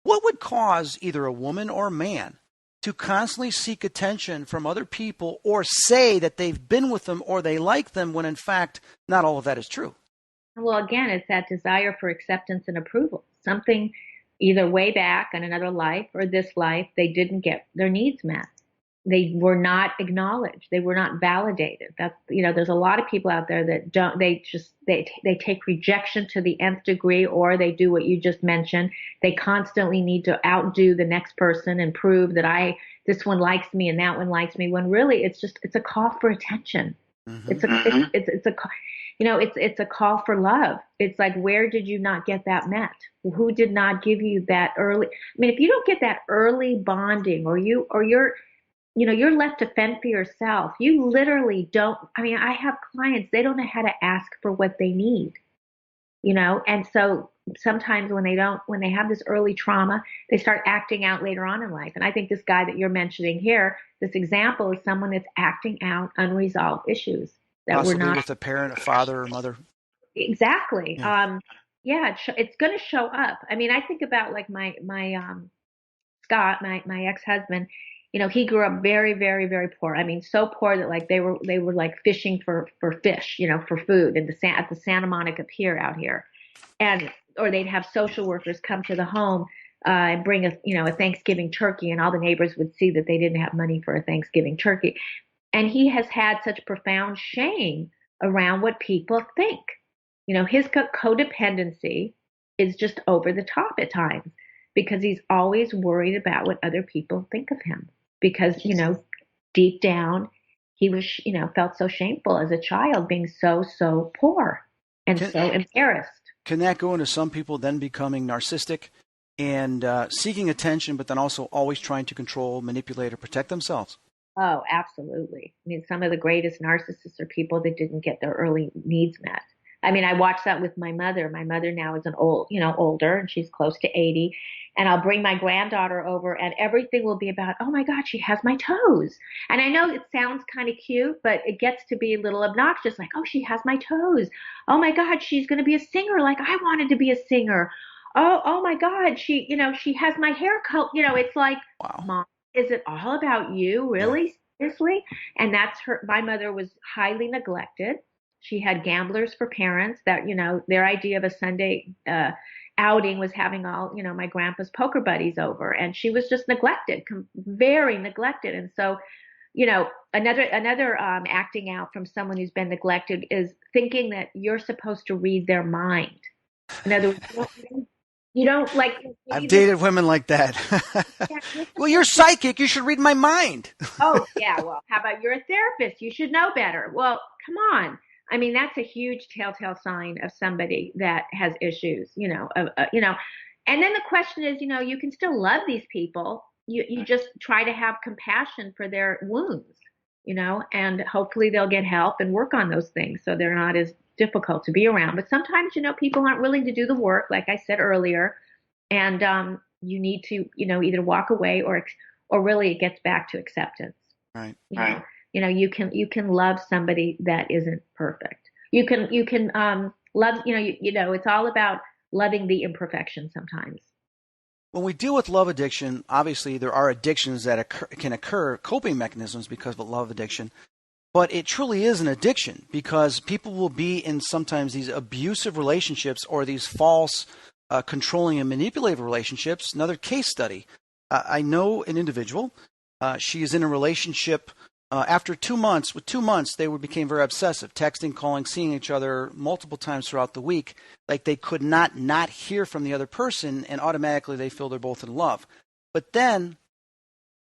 What would cause either a woman or a man to constantly seek attention from other people or say that they've been with them or they like them when in fact not all of that is true? Well, again, it's that desire for acceptance and approval. Something either way back in another life or this life, they didn't get their needs met. They were not acknowledged. They were not validated. That's, there's a lot of people out there that they take rejection to the nth degree, or they do what you just mentioned. They constantly need to outdo the next person and prove that this one likes me and that one likes me, when really it's a call for attention. Mm-hmm. It's a call for love. It's like, where did you not get that met? Who did not give you that early? I mean, if you don't get that early bonding, or you're left to fend for yourself. You literally don't. I mean, I have clients, they don't know how to ask for what they need, and so sometimes when they have this early trauma, they start acting out later on in life. And I think this guy that you're mentioning here, this example is someone that's acting out unresolved issues that possibly were not with a parent, a father or mother. Exactly. Yeah. It's going to show up. I mean, I think about like my Scott, my ex-husband. He grew up very, very, very poor. I mean, so poor that like they were like fishing for fish, for food at the Santa Monica Pier out here, or they'd have social workers come to the home and bring a Thanksgiving turkey, and all the neighbors would see that they didn't have money for a Thanksgiving turkey, and he has had such profound shame around what people think. His codependency is just over the top at times, because he's always worried about what other people think of him. Because, deep down, he was, felt so shameful as a child, being so poor and so embarrassed. Can that go into some people then becoming narcissistic and seeking attention, but then also always trying to control, manipulate, or protect themselves? Oh, absolutely. I mean, some of the greatest narcissists are people that didn't get their early needs met. I mean, I watched that with my mother. My mother now is older, and she's close to 80. And I'll bring my granddaughter over, and everything will be about, oh my God, she has my toes. And I know it sounds kind of cute, but it gets to be a little obnoxious. Like, oh, she has my toes. Oh my God, she's going to be a singer. Like I wanted to be a singer. Oh my God, she has my hair color. It's like, wow. Mom, is it all about you? Really? Yeah. Seriously? And my mother was highly neglected. She had gamblers for parents that, their idea of a Sunday outing was having all, my grandpa's poker buddies over. And she was just neglected, very neglected. And so, another acting out from someone who's been neglected is thinking that you're supposed to read their mind. In other words, you don't like. I've dated women like that. Well, you're psychic. You should read my mind. Oh, yeah. Well, how about you're a therapist? You should know better. Well, come on. I mean, that's a huge telltale sign of somebody that has issues, and then the question is, you can still love these people. You just try to have compassion for their wounds, and hopefully they'll get help and work on those things so they're not as difficult to be around. But sometimes, people aren't willing to do the work, like I said earlier, and you need to, either walk away or really it gets back to acceptance. Right. Right. You can love somebody that isn't perfect. You can Love, it's all about loving the imperfection sometimes. When we deal with love addiction, obviously there are addictions that can occur, coping mechanisms because of love addiction. But it truly is an addiction because people will be in sometimes these abusive relationships or these false controlling and manipulative relationships. Another case study. I know an individual. She is in a relationship. After 2 months, with 2 months, they became very obsessive, texting, calling, seeing each other multiple times throughout the week. Like they could not hear from the other person, and automatically they feel they're both in love. But then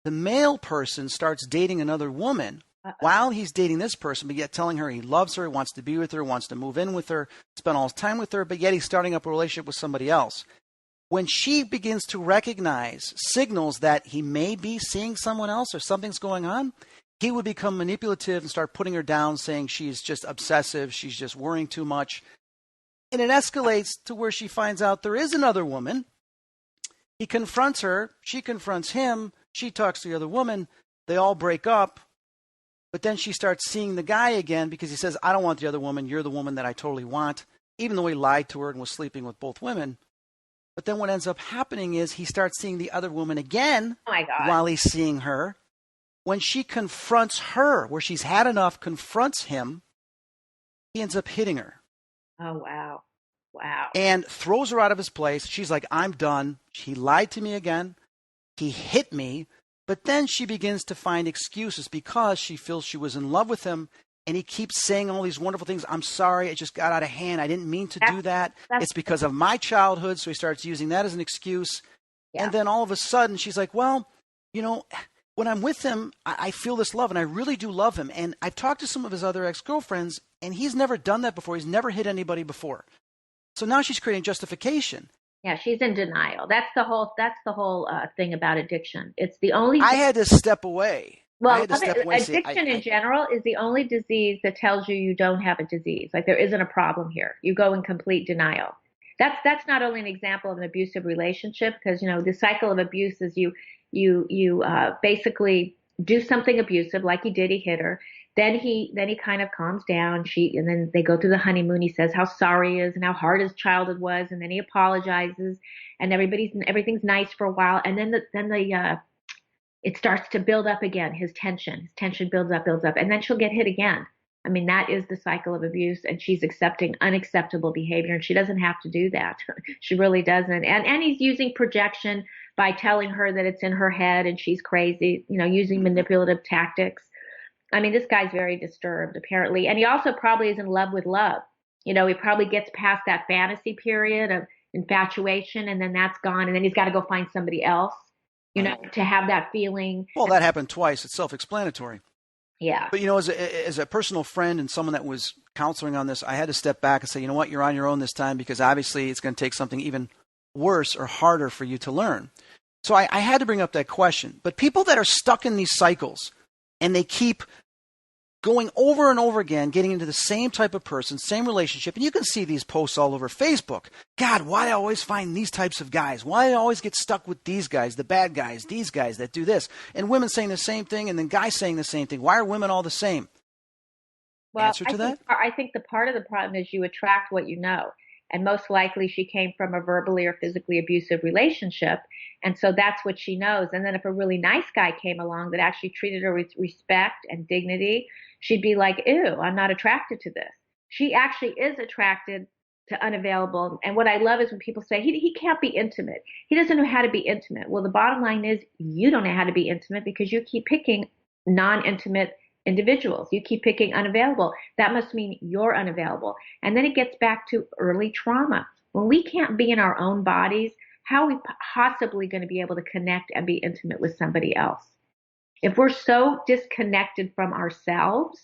the male person starts dating another woman while he's dating this person, but yet telling her he loves her, he wants to be with her, wants to move in with her, spend all his time with her, but yet he's starting up a relationship with somebody else. When she begins to recognize signals that he may be seeing someone else or something's going on, he would become manipulative and start putting her down, saying she's just obsessive, she's just worrying too much. And it escalates to where she finds out there is another woman. He confronts her, she confronts him, she talks to the other woman, they all break up. But then she starts seeing the guy again because he says, I don't want the other woman, you're the woman that I totally want, even though he lied to her and was sleeping with both women. But then what ends up happening is he starts seeing the other woman again while he's seeing her. When she confronts her, where she's had enough, confronts him, he ends up hitting her. Oh, wow. Wow. And throws her out of his place. She's like, I'm done. He lied to me again. He hit me. But then she begins to find excuses because she feels she was in love with him. And he keeps saying all these wonderful things. I'm sorry. It just got out of hand. I didn't mean to do that. It's because of my childhood. So he starts using that as an excuse. Yeah. And then all of a sudden she's like, well, when I'm with him, I feel this love, and I really do love him. And I've talked to some of his other ex-girlfriends, and he's never done that before. He's never hit anybody before. So now she's creating justification. Yeah, she's in denial. That's the whole thing about addiction. It's the only. I had to step away. Well, addiction in general is the only disease that tells you don't have a disease. Like there isn't a problem here. You go in complete denial. That's not only an example of an abusive relationship, because the cycle of abuse is you basically do something abusive, like he did. He hit her. Then he kind of calms down. And then they go through the honeymoon. He says how sorry he is and how hard his childhood was, and then he apologizes, and everything's nice for a while, and then it starts to build up again. His tension builds up, and then she'll get hit again. I mean, that is the cycle of abuse, and she's accepting unacceptable behavior, and she doesn't have to do that. She really doesn't. And he's using projection by telling her that it's in her head and she's crazy, using manipulative tactics. I mean, this guy's very disturbed, apparently. And he also probably is in love with love. He probably gets past that fantasy period of infatuation, and then that's gone, and then he's got to go find somebody else, to have that feeling. Well, that happened twice. It's self-explanatory. Yeah. But, as a personal friend and someone that was counseling on this, I had to step back and say, you know what, you're on your own this time, because obviously it's going to take something even worse or harder for you to learn. So I had to bring up that question. But people that are stuck in these cycles and they keep going over and over again, getting into the same type of person, same relationship, and you can see these posts all over Facebook. God, why do I always find these types of guys? Why do I always get stuck with these guys, the bad guys, these guys that do this? And women saying the same thing, and then guys saying the same thing. Why are women all the same? Well, Answer to that? I think the part of the problem is you attract what you know. And most likely she came from a verbally or physically abusive relationship. And so that's what she knows. And then if a really nice guy came along that actually treated her with respect and dignity, she'd be like, ew, I'm not attracted to this. She actually is attracted to unavailable. And what I love is when people say, he can't be intimate. He doesn't know how to be intimate. Well, the bottom line is you don't know how to be intimate because you keep picking non-intimate individuals. You keep picking unavailable. That must mean you're unavailable. And then it gets back to early trauma. When we can't be in our own bodies, how are we possibly going to be able to connect and be intimate with somebody else? If we're so disconnected from ourselves,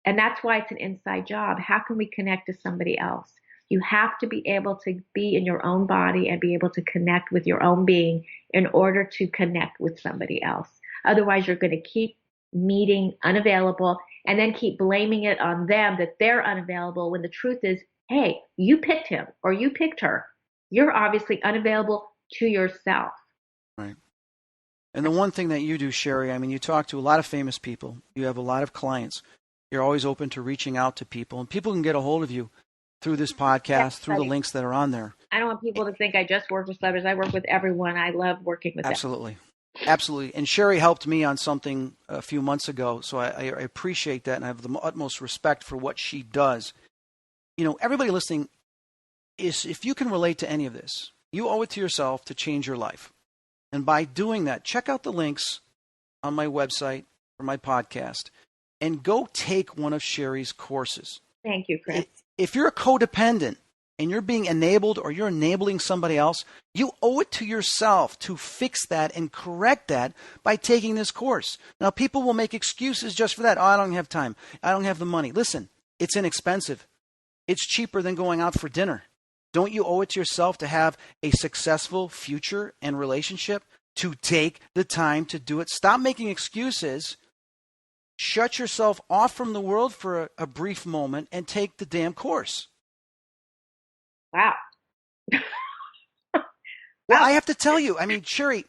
and that's why it's an inside job, how can we connect to somebody else? You have to be able to be in your own body and be able to connect with your own being in order to connect with somebody else. Otherwise, you're going to keep meeting unavailable and then keep blaming it on them that they're unavailable when the truth is, hey, you picked him or you picked her. You're obviously unavailable to yourself. Right. And the one thing that you do, Sherry, I mean, you talk to a lot of famous people. You have a lot of clients. You're always open to reaching out to people, and people can get a hold of you. through this podcast, through the links that are on there. I don't want people to think I just work with celebrities. I work with everyone. I love working with them. Absolutely. Absolutely. And Sherry helped me on something a few months ago, so I appreciate that, and I have the utmost respect for what she does. You know, everybody listening, if you can relate to any of this, you owe it to yourself to change your life. And by doing that, check out the links on my website for my podcast and go take one of Sherry's courses. Thank you, Chris. If you're a codependent and you're being enabled or you're enabling somebody else, you owe it to yourself to fix that and correct that by taking this course. Now, people will make excuses just for that. Oh, I don't have time. I don't have the money. Listen, it's inexpensive. It's cheaper than going out for dinner. Don't you owe it to yourself to have a successful future and relationship, to take the time to do it? Stop making excuses. Shut yourself off from the world for a brief moment and take the damn course. Wow. Well, I have to tell you, I mean, Sherry,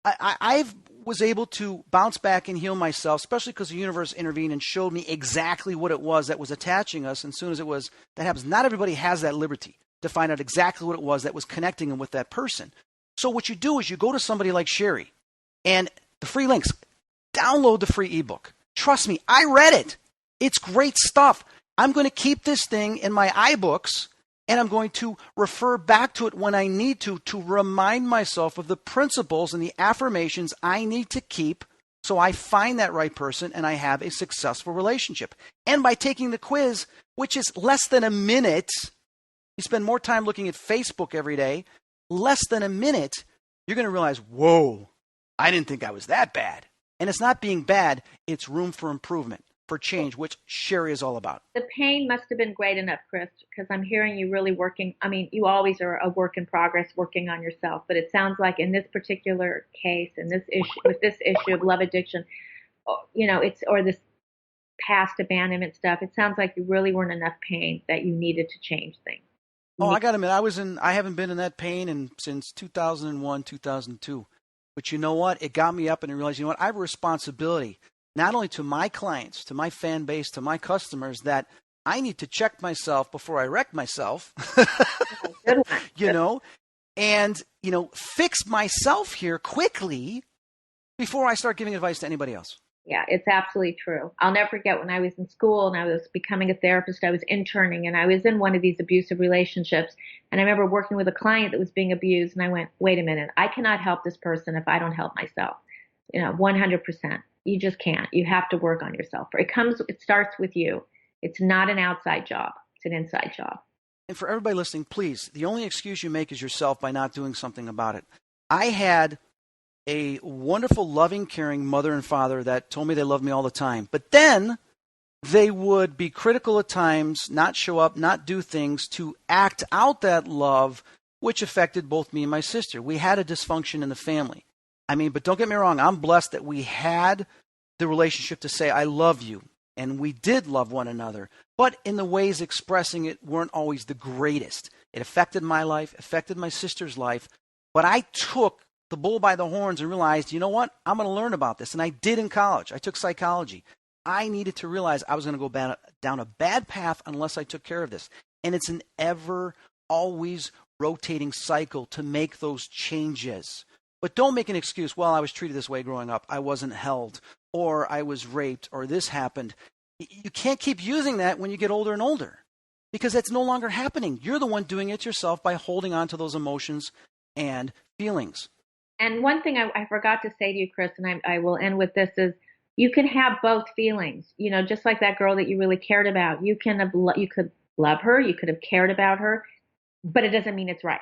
I was able to bounce back and heal myself, especially because the universe intervened and showed me exactly what it was that was attaching us. And as soon as that happens, not everybody has that liberty to find out exactly what it was that was connecting them with that person. So what you do is you go to somebody like Sherry, and the free links, download the free ebook. Trust me, I read it. It's great stuff. I'm going to keep this thing in my iBooks, and I'm going to refer back to it when I need to remind myself of the principles and the affirmations I need to keep so I find that right person and I have a successful relationship. And by taking the quiz, which is less than a minute, you spend more time looking at Facebook every day, less than a minute, you're going to realize, whoa, I didn't think I was that bad. And it's not being bad, it's room for improvement, for change, which Sherry is all about. The pain must have been great enough, Chris, because I'm hearing you really working. I mean, you always are a work in progress working on yourself, but it sounds like in this particular case, in this issue, with this issue of love addiction, you know, or this past abandonment stuff, it sounds like you really weren't enough pain that you needed to change things. Oh, I got to admit, I haven't been in that pain since 2001, 2002. But you know what? It got me up and I realized, you know what? I have a responsibility, not only to my clients, to my fan base, to my customers, that I need to check myself before I wreck myself, you know, and, you know, fix myself here quickly before I start giving advice to anybody else. Yeah, it's absolutely true. I'll never forget when I was in school and I was becoming a therapist, I was interning and I was in one of these abusive relationships. And I remember working with a client that was being abused and I went, wait a minute, I cannot help this person if I don't help myself. You know, 100%. You just can't. You have to work on yourself. It starts with you. It's not an outside job. It's an inside job. And for everybody listening, please, the only excuse you make is yourself by not doing something about it. I had a wonderful, loving, caring mother and father that told me they loved me all the time. But then they would be critical at times, not show up, not do things to act out that love, which affected both me and my sister. We had a dysfunction in the family. I mean, but don't get me wrong, I'm blessed that we had the relationship to say, I love you. And we did love one another. But in the ways expressing it weren't always the greatest. It affected my life, affected my sister's life. But I took the bull by the horns and realized, you know what? I'm going to learn about this. And I did in college. I took psychology. I needed to realize I was going to go down a bad path unless I took care of this. And it's an always rotating cycle to make those changes. But don't make an excuse, well, I was treated this way growing up. I wasn't held, or I was raped, or this happened. You can't keep using that when you get older and older because that's no longer happening. You're the one doing it yourself by holding on to those emotions and feelings. And one thing I forgot to say to you, Chris, and I will end with this, is you can have both feelings. You know, just like that girl that you really cared about. You could love her, you could have cared about her, but it doesn't mean it's right.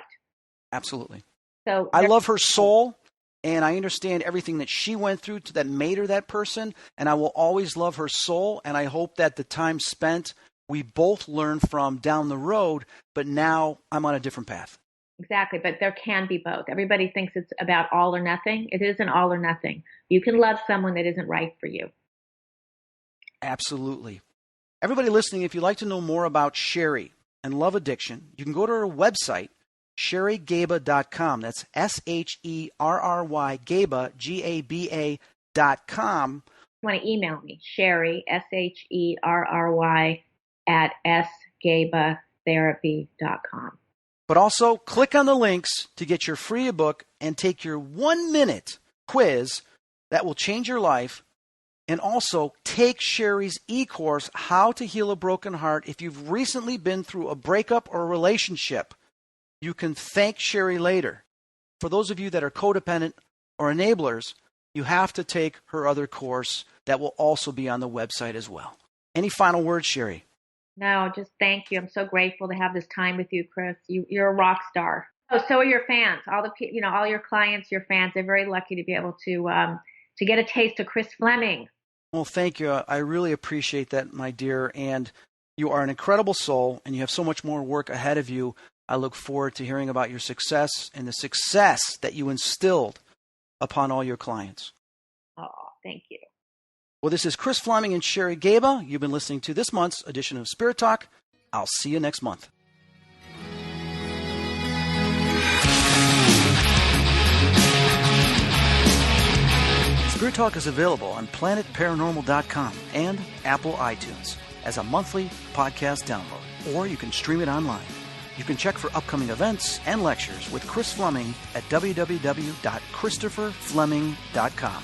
Absolutely. So I love her soul, and I understand everything that she went through that made her that person, and I will always love her soul, and I hope that the time spent we both learn from down the road, but now I'm on a different path. Exactly, but there can be both. Everybody thinks it's about all or nothing. It isn't all or nothing. You can love someone that isn't right for you. Absolutely. Everybody listening, if you'd like to know more about Sherry and love addiction, you can go to her website, SherryGaba.com. That's SHERRY, Gaba, GABA.com. You want to email me, Sherry, SHERRY, @sgaba.com. christherapy.com. But also click on the links to get your free ebook and take your 1-minute quiz that will change your life. And also take Sherry's e-course, How to Heal a Broken Heart. If you've recently been through a breakup or a relationship, you can thank Sherry later. For those of you that are codependent or enablers, you have to take her other course that will also be on the website as well. Any final words, Sherry? No, just thank you. I'm so grateful to have this time with you, Chris. You're a rock star. Oh, so are your fans. All your clients, your fans. They're very lucky to be able to get a taste of Chris Fleming. Well, thank you. I really appreciate that, my dear. And you are an incredible soul, and you have so much more work ahead of you. I look forward to hearing about your success and the success that you instilled upon all your clients. Oh, thank you. Well, this is Chris Fleming and Sherry Gaba. You've been listening to this month's edition of Spirit Talk. I'll see you next month. Spirit Talk is available on planetparanormal.com and Apple iTunes as a monthly podcast download, or you can stream it online. You can check for upcoming events and lectures with Chris Fleming at www.christopherfleming.com.